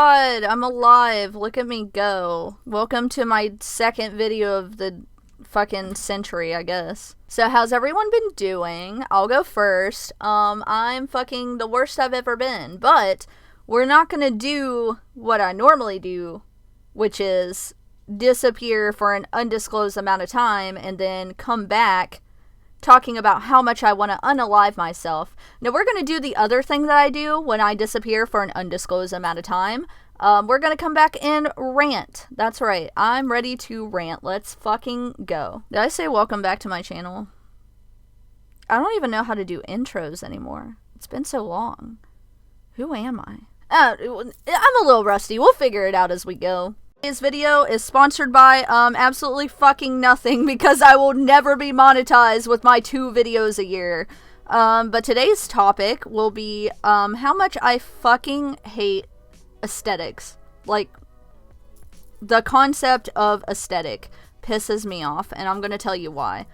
God, I'm alive. Look at me go. Welcome to my second video of the fucking century, I guess. So how's everyone been doing? I'll go first. I'm fucking the worst I've ever been, but we're not gonna do what I normally do, which is disappear for an undisclosed amount of time and then come back talking about how much I want to unalive myself. Now, we're going to do the other thing that I do when I disappear for an undisclosed amount of time. We're going to come back and rant. That's right. I'm ready to rant. Let's fucking go. Did I say welcome back to my channel? I don't even know how to do intros anymore. It's been so long. Who am I? I'm a little rusty. We'll figure it out as we go. Today's video is sponsored by absolutely fucking nothing because I will never be monetized with my 2 videos a year. But today's topic will be how much I fucking hate aesthetics. Like, the concept of aesthetic pisses me off, and I'm gonna tell you why.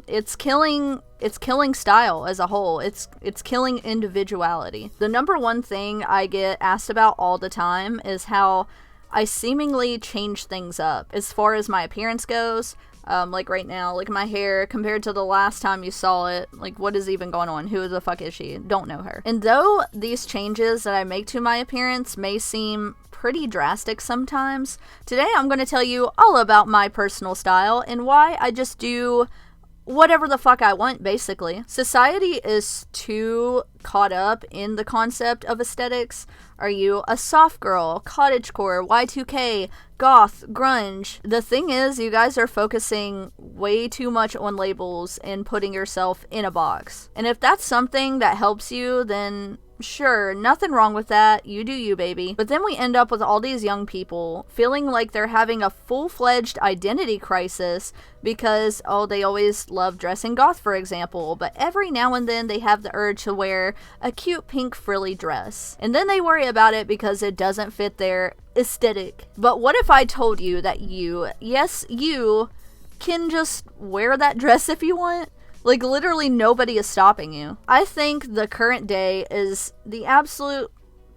It's killing style as a whole. It's killing individuality. The number one thing I get asked about all the time is how I seemingly change things up as far as my appearance goes. Like right now, like my hair compared to the last time you saw it, like what is even going on? Who the fuck is she? Don't know her. And though these changes that I make to my appearance may seem pretty drastic sometimes, today I'm going to tell you all about my personal style and why I just do whatever the fuck I want, basically. Society is too caught up in the concept of aesthetics. Are you a soft girl, cottagecore, Y2K, goth, grunge? The thing is, you guys are focusing way too much on labels and putting yourself in a box. And if that's something that helps you, then sure, nothing wrong with that. You do you, baby. But then we end up with all these young people feeling like they're having a full-fledged identity crisis because, oh, they always love dressing goth, for example, but every now and then they have the urge to wear a cute pink frilly dress. And then they worry about it because it doesn't fit their aesthetic. But what if I told you that you, yes, you, can just wear that dress if you want? Like, literally nobody is stopping you. I think the current day is the absolute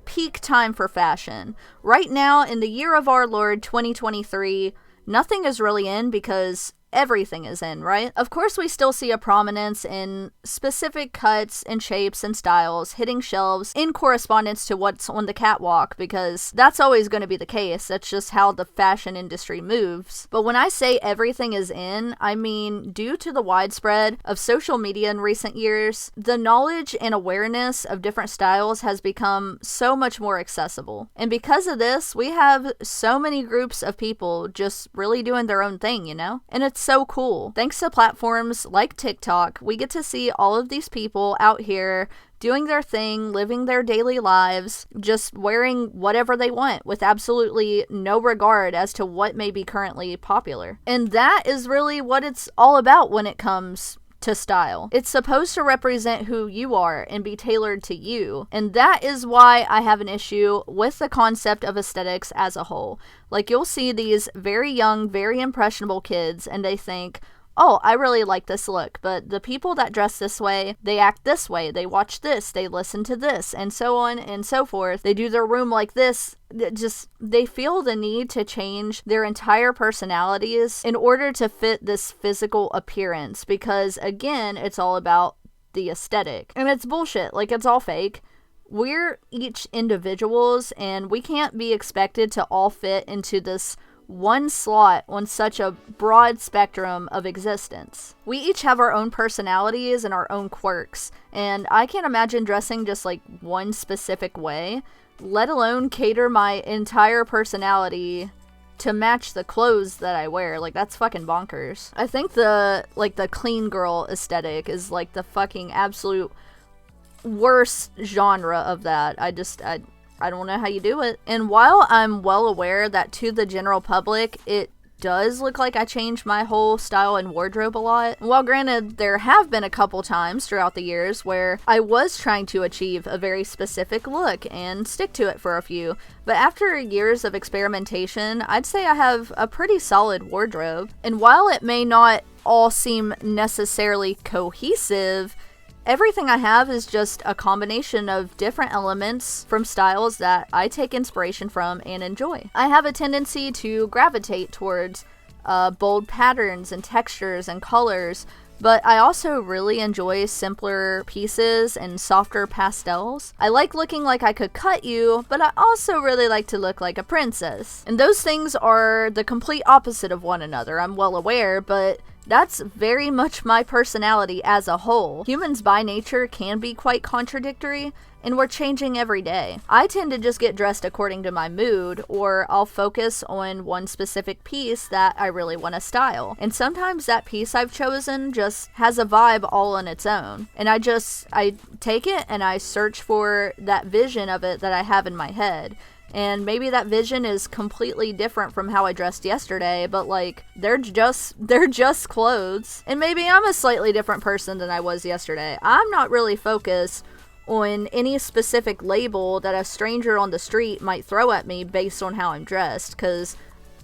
peak time for fashion. Right now, in the year of our Lord 2023, nothing is really in because everything is in, right? Of course, we still see a prominence in specific cuts and shapes and styles hitting shelves in correspondence to what's on the catwalk, because that's always going to be the case. That's just how the fashion industry moves. But when I say everything is in, I mean due to the widespread of social media in recent years, the knowledge and awareness of different styles has become so much more accessible. And because of this, we have so many groups of people just really doing their own thing, you know? And it's so cool. Thanks to platforms like TikTok, we get to see all of these people out here doing their thing, living their daily lives, just wearing whatever they want with absolutely no regard as to what may be currently popular. And that is really what it's all about when it comes to style. It's supposed to represent who you are and be tailored to you. And that is why I have an issue with the concept of aesthetics as a whole. Like, you'll see these very young, very impressionable kids and they think, oh, I really like this look, but the people that dress this way, they act this way, they watch this, they listen to this, and so on and so forth. They do their room like this. They feel the need to change their entire personalities in order to fit this physical appearance, because again, it's all about the aesthetic. And it's bullshit. Like, it's all fake. We're each individuals, and we can't be expected to all fit into this one slot on such a broad spectrum of existence. We each have our own personalities and our own quirks, and I can't imagine dressing just like one specific way, let alone cater my entire personality to match the clothes that I wear. Like, that's fucking bonkers. I think the clean girl aesthetic is like the fucking absolute worst genre of that. I don't know how you do it. And while I'm well aware that to the general public, it does look like I changed my whole style and wardrobe a lot. While granted, there have been a couple times throughout the years where I was trying to achieve a very specific look and stick to it for a few. But after years of experimentation, I'd say I have a pretty solid wardrobe. And while it may not all seem necessarily cohesive, everything I have is just a combination of different elements from styles that I take inspiration from and enjoy. I have a tendency to gravitate towards bold patterns and textures and colors, but I also really enjoy simpler pieces and softer pastels. I like looking like I could cut you, but I also really like to look like a princess. And those things are the complete opposite of one another, I'm well aware, but that's very much my personality as a whole. Humans by nature can be quite contradictory, and we're changing every day. I tend to just get dressed according to my mood, or I'll focus on one specific piece that I really want to style. And sometimes that piece I've chosen just has a vibe all on its own. And I take it and I search for that vision of it that I have in my head. And maybe that vision is completely different from how I dressed yesterday, but like, they're just clothes. And maybe I'm a slightly different person than I was yesterday. I'm not really focused on any specific label that a stranger on the street might throw at me based on how I'm dressed, because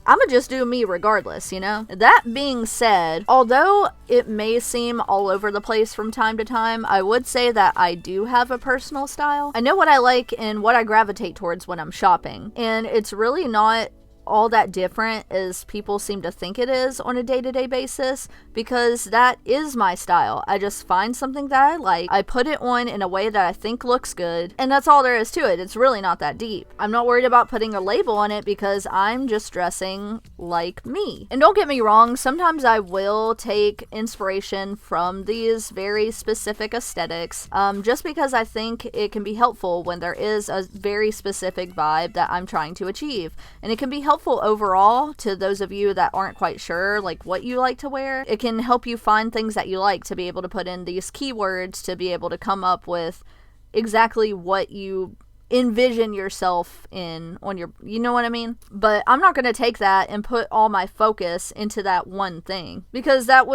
I'ma just do me regardless, you know? That being said, although it may seem all over the place from time to time, I would say that I do have a personal style. I know what I like and what I gravitate towards when I'm shopping, and it's really not all that different as people seem to think it is on a day-to-day basis, because that is my style. I just find something that I like, I put it on in a way that I think looks good, and that's all there is to it. It's really not that deep. I'm not worried about putting a label on it because I'm just dressing like me. And don't get me wrong, sometimes I will take inspiration from these very specific aesthetics, just because I think it can be helpful when there is a very specific vibe that I'm trying to achieve. And it can be helpful overall to those of you that aren't quite sure like what you like to wear. It can help you find things that you like to be able to put in these keywords to be able to come up with exactly what you envision yourself in on your, you know what I mean? But I'm not going to take that and put all my focus into that one thing, because that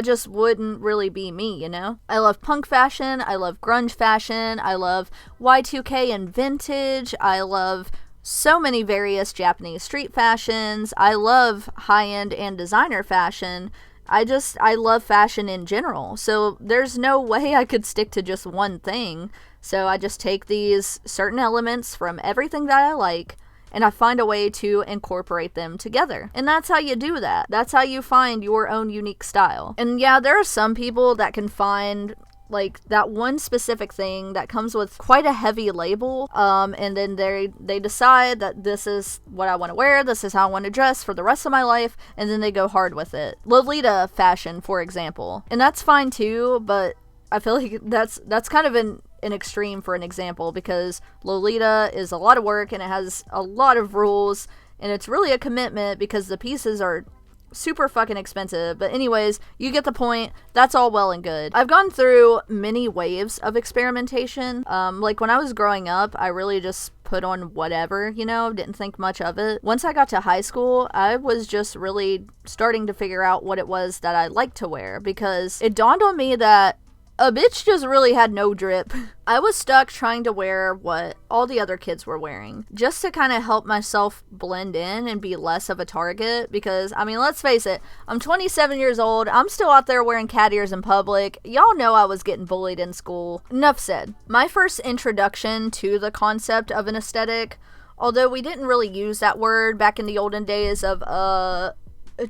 just wouldn't really be me, you know? I love punk fashion, I love grunge fashion, I love Y2K and vintage, I love so many various Japanese street fashions. I love high-end and designer fashion. I love fashion in general. So there's no way I could stick to just one thing. So I just take these certain elements from everything that I like, and I find a way to incorporate them together. And that's how you do that. That's how you find your own unique style. And yeah, there are some people that can find like that one specific thing that comes with quite a heavy label, and then they decide that this is what I want to wear, this is how I want to dress for the rest of my life, and then they go hard with it. Lolita fashion, for example. And that's fine too, but I feel like that's kind of an extreme for an example, because Lolita is a lot of work and it has a lot of rules, and it's really a commitment because the pieces are super fucking expensive. But anyways, you get the point. That's all well and good. I've gone through many waves of experimentation. Like when I was growing up, I really just put on whatever, you know, didn't think much of it. Once I got to high school, I was just really starting to figure out what it was that I liked to wear, because it dawned on me that a bitch just really had no drip. I was stuck trying to wear what all the other kids were wearing, just to kind of help myself blend in and be less of a target, because, I mean, let's face it, I'm 27 years old, I'm still out there wearing cat ears in public. Y'all know I was getting bullied in school. Enough said. My first introduction to the concept of an aesthetic, although we didn't really use that word back in the olden days of,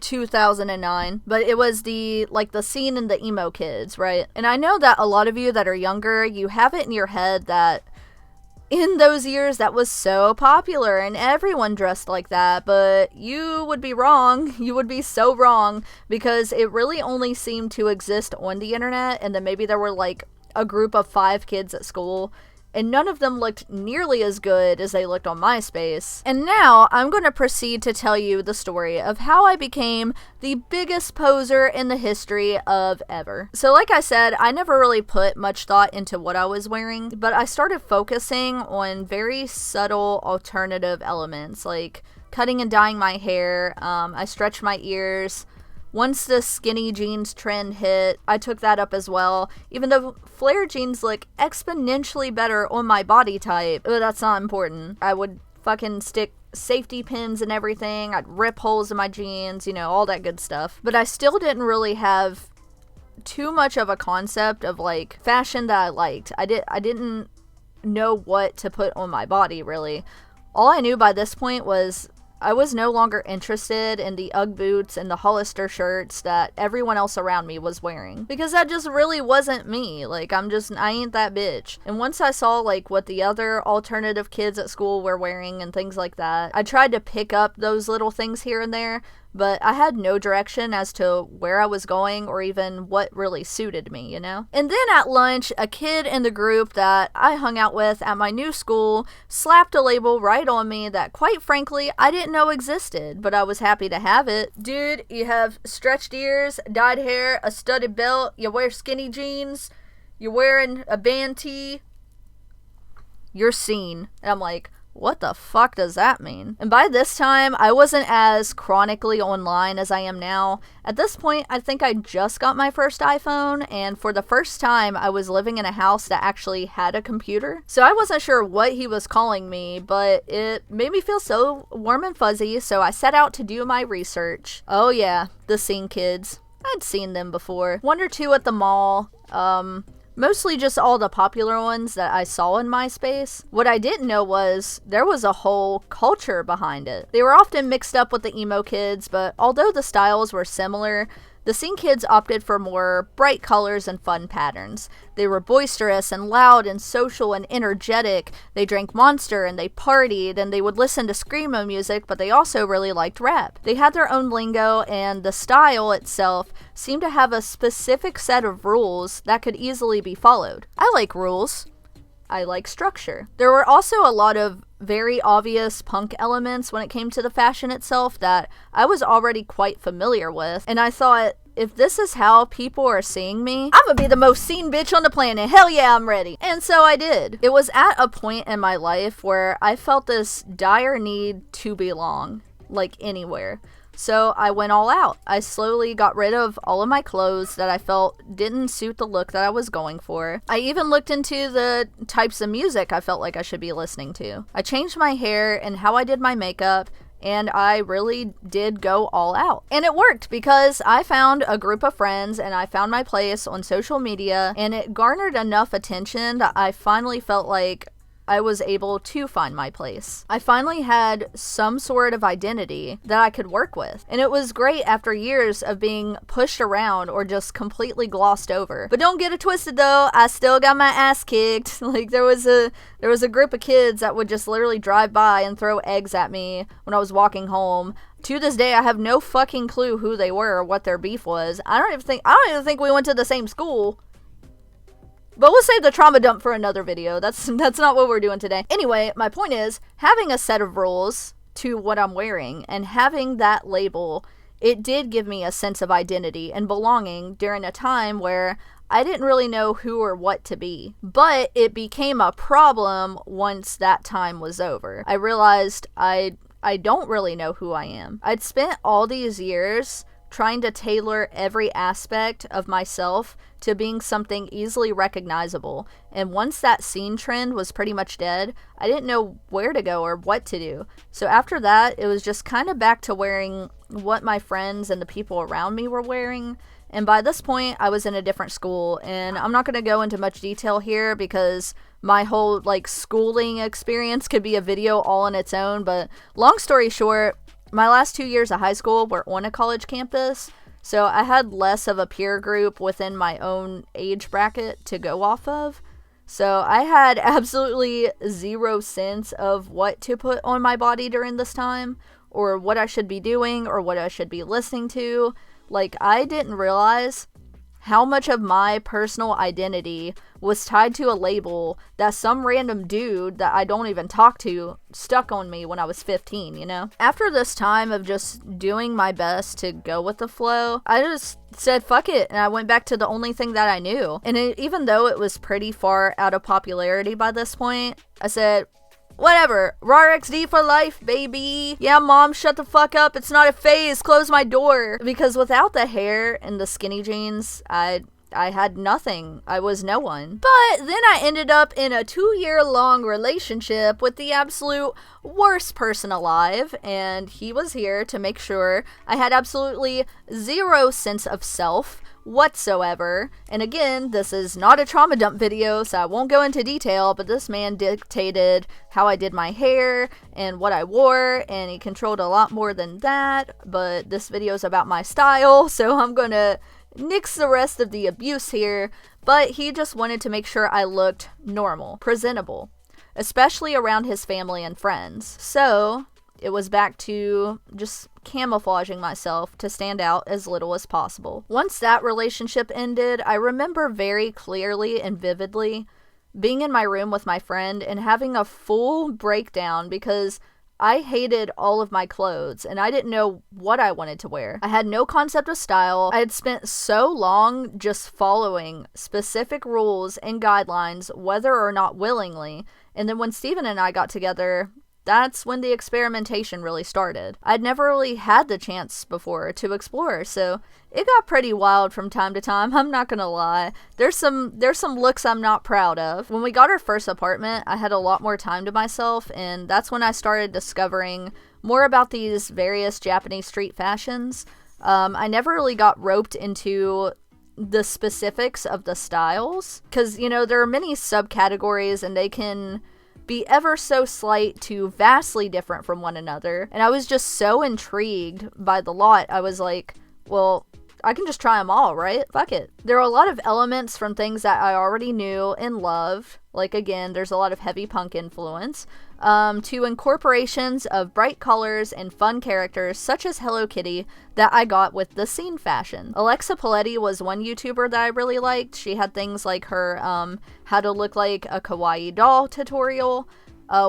2009, but it was the scene in the emo kids, right? And I know that a lot of you that are younger, you have it in your head that in those years that was so popular and everyone dressed like that, but you would be wrong. You would be so wrong, because it really only seemed to exist on the internet, and then maybe there were like a group of 5 kids at school, and none of them looked nearly as good as they looked on MySpace. And now I'm going to proceed to tell you the story of how I became the biggest poser in the history of ever. So like I said, I never really put much thought into what I was wearing, but I started focusing on very subtle alternative elements, like cutting and dyeing my hair. I stretched my ears. Once the skinny jeans trend hit, I took that up as well, even though flare jeans look exponentially better on my body type. But that's not important. I would fucking stick safety pins and everything. I'd rip holes in my jeans, you know, all that good stuff. But I still didn't really have too much of a concept of like fashion that I liked. I didn't know what to put on my body, really. All I knew by this point was I was no longer interested in the Ugg boots and the Hollister shirts that everyone else around me was wearing. Because that just really wasn't me. Like, I ain't that bitch. And once I saw, like, what the other alternative kids at school were wearing and things like that, I tried to pick up those little things here and there, but I had no direction as to where I was going or even what really suited me, you know? And then at lunch, a kid in the group that I hung out with at my new school slapped a label right on me that, quite frankly, I didn't know existed, but I was happy to have it. Dude, you have stretched ears, dyed hair, a studded belt, you wear skinny jeans, you're wearing a band tee, you're seen. And I'm like, what the fuck does that mean? And by this time, I wasn't as chronically online as I am now. At this point, I think I just got my first iPhone, and for the first time, I was living in a house that actually had a computer. So I wasn't sure what he was calling me, but it made me feel so warm and fuzzy, so I set out to do my research. Oh yeah, the Scene Kids. I'd seen them before. One or two at the mall. Mostly just all the popular ones that I saw in MySpace. What I didn't know was there was a whole culture behind it. They were often mixed up with the emo kids, but although the styles were similar, the Scene Kids opted for more bright colors and fun patterns. They were boisterous and loud and social and energetic. They drank Monster and they partied and they would listen to screamo music, but they also really liked rap. They had their own lingo, and the style itself seemed to have a specific set of rules that could easily be followed. I like rules. I like structure. There were also a lot of very obvious punk elements when it came to the fashion itself that I was already quite familiar with, and I thought, if this is how people are seeing me, I'm gonna be the most seen bitch on the planet. Hell yeah, I'm ready. And so I did. It was at a point in my life where I felt this dire need to belong, like anywhere. So I went all out. I slowly got rid of all of my clothes that I felt didn't suit the look that I was going for. I even looked into the types of music I felt like I should be listening to. I changed my hair and how I did my makeup, and I really did go all out. And it worked because I found a group of friends and I found my place on social media, and it garnered enough attention that I finally felt like I was able to find my place. I finally had some sort of identity that I could work with. And it was great after years of being pushed around or just completely glossed over. But don't get it twisted though, I still got my ass kicked. Like there was a group of kids that would just literally drive by and throw eggs at me when I was walking home. To this day, I have no fucking clue who they were or what their beef was. I don't even think we went to the same school. But we'll save the trauma dump for another video. That's not what we're doing today. Anyway, my point is, having a set of rules to what I'm wearing and having that label, it did give me a sense of identity and belonging during a time where I didn't really know who or what to be. But it became a problem once that time was over. I realized I don't really know who I am. I'd spent all these years trying to tailor every aspect of myself to being something easily recognizable. And once that scene trend was pretty much dead, I didn't know where to go or what to do. So after that, it was just kind of back to wearing what my friends and the people around me were wearing. And by this point, I was in a different school. And I'm not going to go into much detail here because my whole schooling experience could be a video all on its own. But long story short, my last 2 years of high school were on a college campus, so I had less of a peer group within my own age bracket to go off of. So I had absolutely zero sense of what to put on my body during this time, or what I should be doing, or what I should be listening to. I didn't realize how much of my personal identity was tied to a label that some random dude that I don't even talk to stuck on me when I was 15, you know? After this time of just doing my best to go with the flow, I just said fuck it, and I went back to the only thing that I knew. And even though it was pretty far out of popularity by this point, I said, whatever, RARXD for life, baby. Yeah, mom, shut the fuck up. It's not a phase. Close my door. Because without the hair and the skinny jeans, I had nothing. I was no one. But then I ended up in a 2-year-long relationship with the absolute worst person alive, and he was here to make sure I had absolutely zero sense of self whatsoever. And again, this is not a trauma dump video, so I won't go into detail, but this man dictated how I did my hair and what I wore, and he controlled a lot more than that. But this video is about my style, so I'm gonna nix the rest of the abuse here. But he just wanted to make sure I looked normal, presentable, especially around his family and friends. So it was back to just camouflaging myself to stand out as little as possible. Once that relationship ended, I remember very clearly and vividly being in my room with my friend and having a full breakdown because I hated all of my clothes and I didn't know what I wanted to wear. I had no concept of style. I had spent so long just following specific rules and guidelines, whether or not willingly. And then when Steven and I got together, that's when the experimentation really started. I'd never really had the chance before to explore, so it got pretty wild from time to time, I'm not gonna lie. There's some looks I'm not proud of. When we got our first apartment, I had a lot more time to myself, and that's when I started discovering more about these various Japanese street fashions. I never really got roped into the specifics of the styles, because, you know, there are many subcategories and they can be ever so slight to vastly different from one another. And I was just so intrigued by the lot. I was like, well, I can just try them all, right? Fuck it. There are a lot of elements from things that I already knew and loved. Like, again, there's a lot of heavy punk influence, to incorporations of bright colors and fun characters such as Hello Kitty that I got with the scene fashion. Alexa Paletti was one YouTuber that I really liked. She had things like her how to look like a kawaii doll tutorial,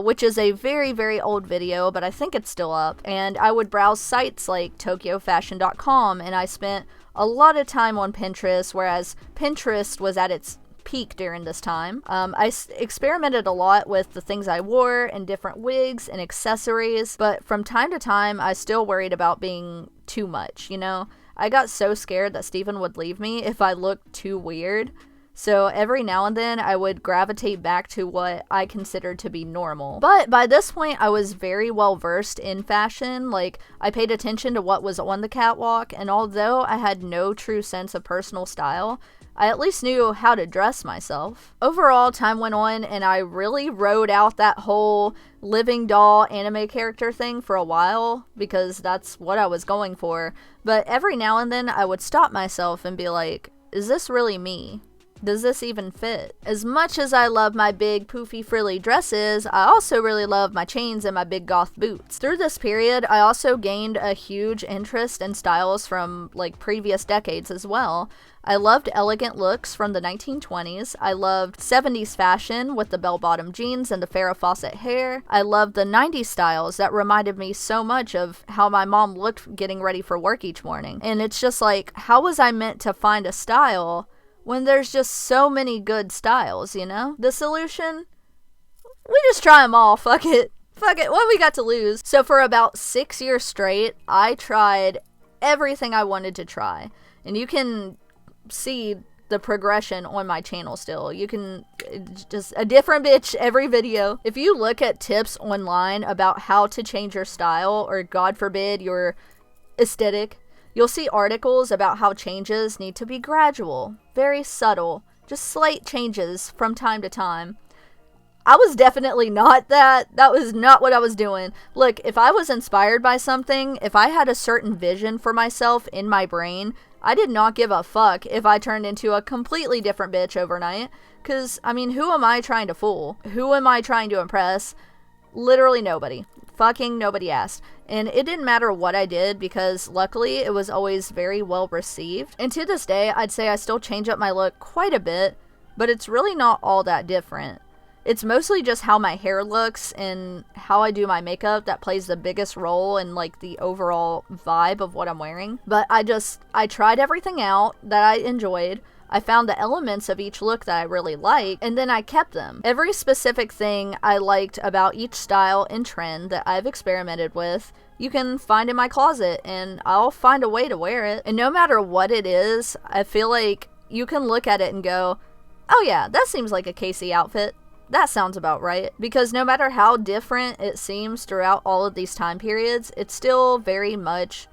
which is a very, very old video, but I think it's still up. And I would browse sites like TokyoFashion.com, and I spent a lot of time on Pinterest, whereas Pinterest was at its peak during this time. I experimented a lot with the things I wore and different wigs and accessories, but from time to time, I still worried about being too much, you know? I got so scared that Steven would leave me if I looked too weird. So every now and then I would gravitate back to what I considered to be normal. But by this point, I was very well versed in fashion. Like, I paid attention to what was on the catwalk, and although I had no true sense of personal style, I at least knew how to dress myself. Overall, time went on and I really rode out that whole living doll anime character thing for a while because that's what I was going for. But every now and then I would stop myself and be like, is this really me? Does this even fit? As much as I love my big poofy frilly dresses, I also really love my chains and my big goth boots. Through this period, I also gained a huge interest in styles from like previous decades as well. I loved elegant looks from the 1920s. I loved 70s fashion with the bell-bottom jeans and the Farrah Fawcett hair. I loved the 90s styles that reminded me so much of how my mom looked getting ready for work each morning. And it's just like, how was I meant to find a style when there's just so many good styles, you know? The solution? We just try them all, fuck it. Fuck it, what we got to lose? So for about 6 years straight, I tried everything I wanted to try. And you can see the progression on my channel still. You can, just a different bitch every video. If you look at tips online about how to change your style, or God forbid, your aesthetic, you'll see articles about how changes need to be gradual, very subtle, just slight changes from time to time. I was definitely not that. That was not what I was doing. Look, if I was inspired by something, if I had a certain vision for myself in my brain, I did not give a fuck if I turned into a completely different bitch overnight. Because, I mean, who am I trying to fool? Who am I trying to impress? Literally nobody. Fucking nobody asked. And it didn't matter what I did because luckily it was always very well received. And to this day, I'd say I still change up my look quite a bit, but it's really not all that different. It's mostly just how my hair looks and how I do my makeup that plays the biggest role in like the overall vibe of what I'm wearing. But I tried everything out that I enjoyed. I found the elements of each look that I really liked, and then I kept them. Every specific thing I liked about each style and trend that I've experimented with, you can find in my closet, and I'll find a way to wear it. And no matter what it is, I feel like you can look at it and go, oh yeah, that seems like a Casey outfit. That sounds about right. Because no matter how different it seems throughout all of these time periods, it's still very much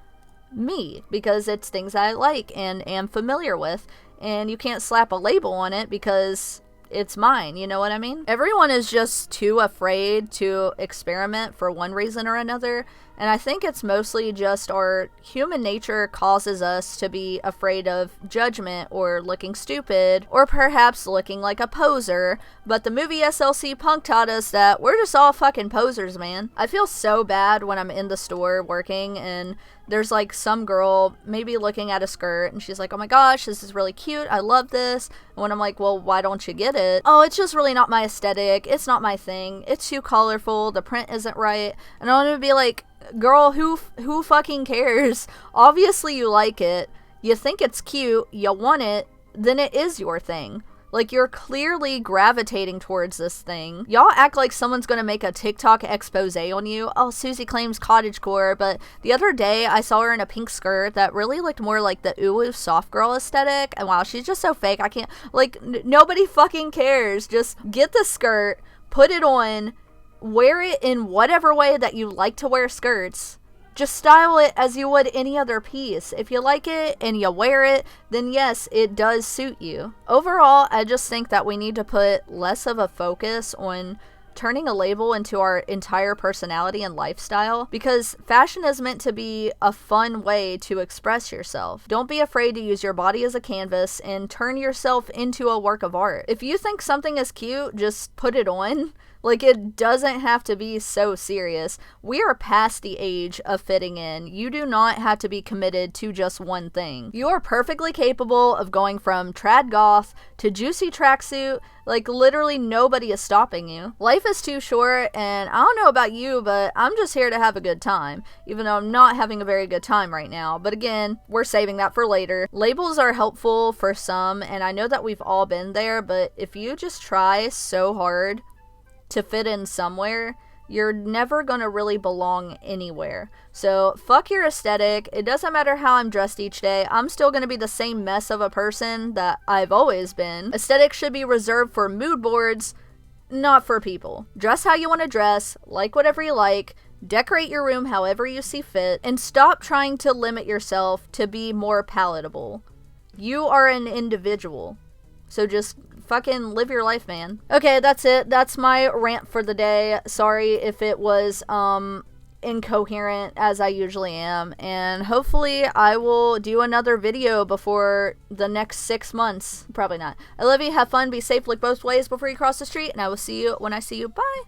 me because it's things I like and am familiar with. And you can't slap a label on it because it's mine, you know what I mean? Everyone is just too afraid to experiment for one reason or another, and I think it's mostly just our human nature causes us to be afraid of judgment or looking stupid or perhaps looking like a poser, but the movie SLC Punk taught us that we're just all fucking posers, man. I feel so bad when I'm in the store working and there's like some girl maybe looking at a skirt and she's like, oh my gosh, this is really cute, I love this. And when I'm like, well, why don't you get it? Oh, it's just really not my aesthetic, it's not my thing, it's too colorful, the print isn't right. And I want to be like, girl, who fucking cares? Obviously you like it, you think it's cute, you want it, then it is your thing. Like, you're clearly gravitating towards this thing. Y'all act like someone's gonna make a TikTok expose on you. Oh, Susie claims cottagecore, but the other day I saw her in a pink skirt that really looked more like the ooh soft girl aesthetic. And wow, she's just so fake. I can't, like, nobody fucking cares. Just get the skirt, put it on, wear it in whatever way that you like to wear skirts. Just style it as you would any other piece. If you like it and you wear it, then yes, it does suit you. Overall, I just think that we need to put less of a focus on turning a label into our entire personality and lifestyle, because fashion is meant to be a fun way to express yourself. Don't be afraid to use your body as a canvas and turn yourself into a work of art. If you think something is cute, just put it on. Like, it doesn't have to be so serious. We are past the age of fitting in. You do not have to be committed to just one thing. You are perfectly capable of going from trad goth to juicy tracksuit. Like, literally nobody is stopping you. Life is too short, and I don't know about you, but I'm just here to have a good time, even though I'm not having a very good time right now. But again, we're saving that for later. Labels are helpful for some, and I know that we've all been there, but if you just try so hard to fit in somewhere, you're never gonna really belong anywhere. So fuck your aesthetic. It doesn't matter how I'm dressed each day. I'm still gonna be the same mess of a person that I've always been. Aesthetics should be reserved for mood boards, not for people. Dress how you want to dress, like whatever you like, decorate your room however you see fit, and stop trying to limit yourself to be more palatable. You are an individual. So just fucking live your life, man. Okay, that's it. That's my rant for the day. Sorry if it was incoherent, as I usually am. And hopefully I will do another video before the next 6 months. Probably not. I love you. Have fun. Be safe. Look both ways before you cross the street. And I will see you when I see you. Bye.